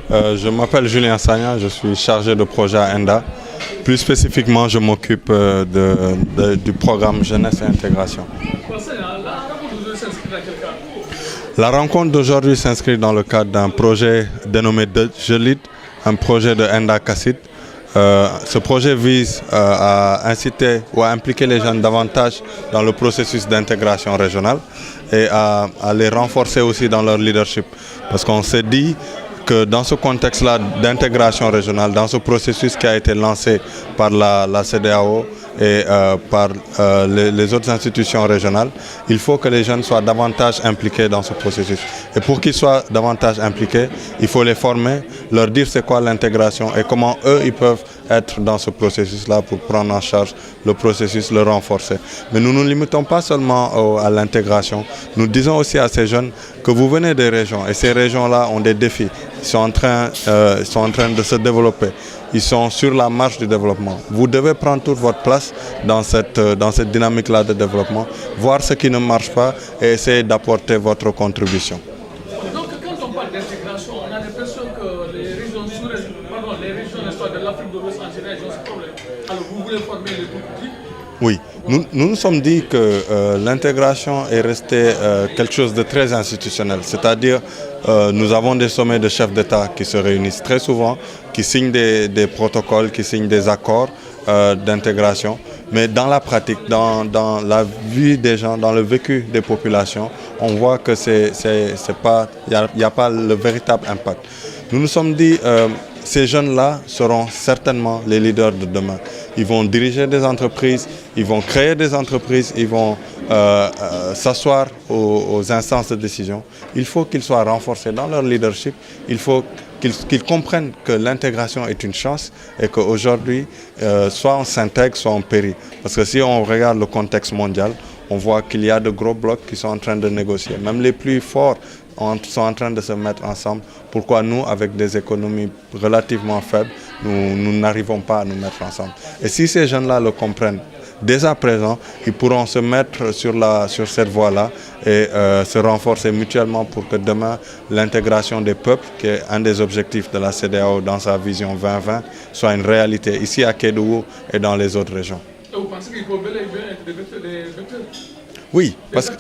Je m'appelle Julien Sagna, je suis chargé de projet à ENDA. Plus spécifiquement, je m'occupe du programme Jeunesse et Intégration. La rencontre d'aujourd'hui s'inscrit dans le cadre d'un projet dénommé Je Lead, un projet de ENDA CACIT. Ce projet vise à inciter ou à impliquer les jeunes davantage dans le processus d'intégration régionale et à les renforcer aussi dans leur leadership. Parce qu'on s'est dit que dans ce contexte-là d'intégration régionale, dans ce processus qui a été lancé par la CEDEAO et par les autres institutions régionales, il faut que les jeunes soient davantage impliqués dans ce processus. Et pour qu'ils soient davantage impliqués, il faut les former, leur dire c'est quoi l'intégration et comment eux, ils peuvent être dans ce processus-là pour prendre en charge le processus, le renforcer. Mais nous ne nous limitons pas seulement à l'intégration. Nous disons aussi à ces jeunes que vous venez des régions et ces régions-là ont des défis. Ils sont en train de se développer. Ils sont sur la marche du développement. Vous devez prendre toute votre place dans cette dynamique-là de développement, voir ce qui ne marche pas et essayer d'apporter votre contribution. Donc quand on parle d'intégration, on a l'impression que les régions de l'Afrique de l'Ouest en général ont ce problème. Alors vous voulez former les groupes publics? Oui, nous nous sommes dit que l'intégration est restée quelque chose de très institutionnel. C'est-à-dire, nous avons des sommets de chefs d'État qui se réunissent très souvent, qui signent des protocoles, qui signent des accords d'intégration. Mais dans la pratique, dans la vie des gens, dans le vécu des populations, on voit que il n'y a pas le véritable impact. Nous nous sommes dit, ces jeunes-là seront certainement les leaders de demain. Ils vont diriger des entreprises, ils vont créer des entreprises, ils vont s'asseoir aux instances de décision. Il faut qu'ils soient renforcés dans leur leadership. Il faut qu'ils comprennent que l'intégration est une chance et qu'aujourd'hui, soit on s'intègre, soit on périt. Parce que si on regarde le contexte mondial, on voit qu'il y a de gros blocs qui sont en train de négocier. Même les plus forts sont en train de se mettre ensemble. Pourquoi nous, avec des économies relativement faibles, nous n'arrivons pas à nous mettre ensemble? Et si ces jeunes-là le comprennent, dès à présent, ils pourront se mettre sur cette voie-là et se renforcer mutuellement pour que demain, l'intégration des peuples, qui est un des objectifs de la CEDEAO dans sa vision 2020, soit une réalité ici à Kédougou et dans les autres régions. Et vous pensez qu'il faut bel et bien être des vecteurs? Oui, parce que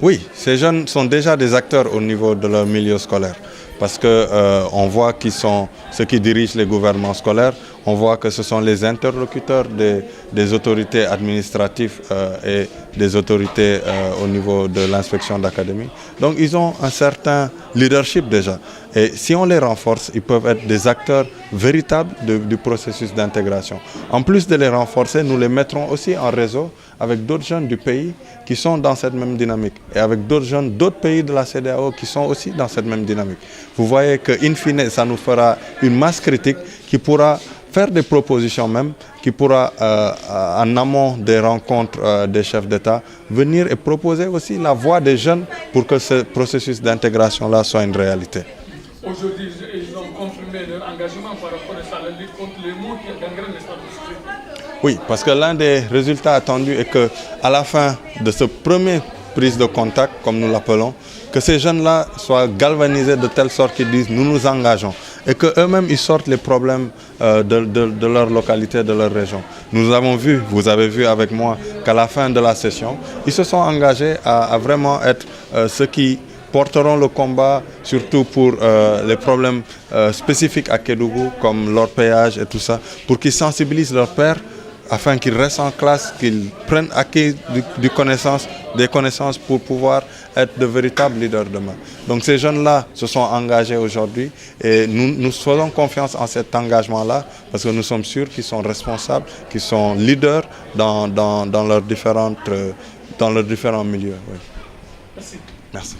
oui, ces jeunes sont déjà des acteurs au niveau de leur milieu scolaire. Parce qu'on voit qu'ils sont ceux qui dirigent les gouvernements scolaires, on voit que ce sont les interlocuteurs des autorités administratives et des autorités au niveau de l'inspection d'académie. Donc ils ont un certain leadership déjà. Et si on les renforce, ils peuvent être des acteurs véritables du processus d'intégration. En plus de les renforcer, nous les mettrons aussi en réseau avec d'autres jeunes du pays qui sont dans cette même dynamique et avec d'autres jeunes d'autres pays de la CEDEAO qui sont aussi dans cette même dynamique. Vous voyez qu'in fine, ça nous fera une masse critique qui pourra faire des propositions même, qui pourra, en amont des rencontres des chefs d'État, venir et proposer aussi la voix des jeunes pour que ce processus d'intégration-là soit une réalité. Aujourd'hui, ils ont confirmé leur engagement par rapport à la lutte contre les maux qui gangrènent les stades. Oui, parce que l'un des résultats attendus est qu'à la fin de ce premier prise de contact, comme nous l'appelons, que ces jeunes-là soient galvanisés de telle sorte qu'ils disent « nous nous engageons » et qu'eux-mêmes ils sortent les problèmes de leur localité, de leur région. Nous avons vu, vous avez vu avec moi, qu'à la fin de la session, ils se sont engagés à vraiment être ceux qui porteront le combat, surtout pour les problèmes spécifiques à Kédougou, comme l'orpaillage et tout ça, pour qu'ils sensibilisent leurs pairs afin qu'ils restent en classe, qu'ils prennent acquis des connaissances pour pouvoir être de véritables leaders demain. Donc ces jeunes-là se sont engagés aujourd'hui et nous faisons confiance en cet engagement-là parce que nous sommes sûrs qu'ils sont responsables, qu'ils sont leaders dans leurs différents milieux. Oui. Merci. Merci.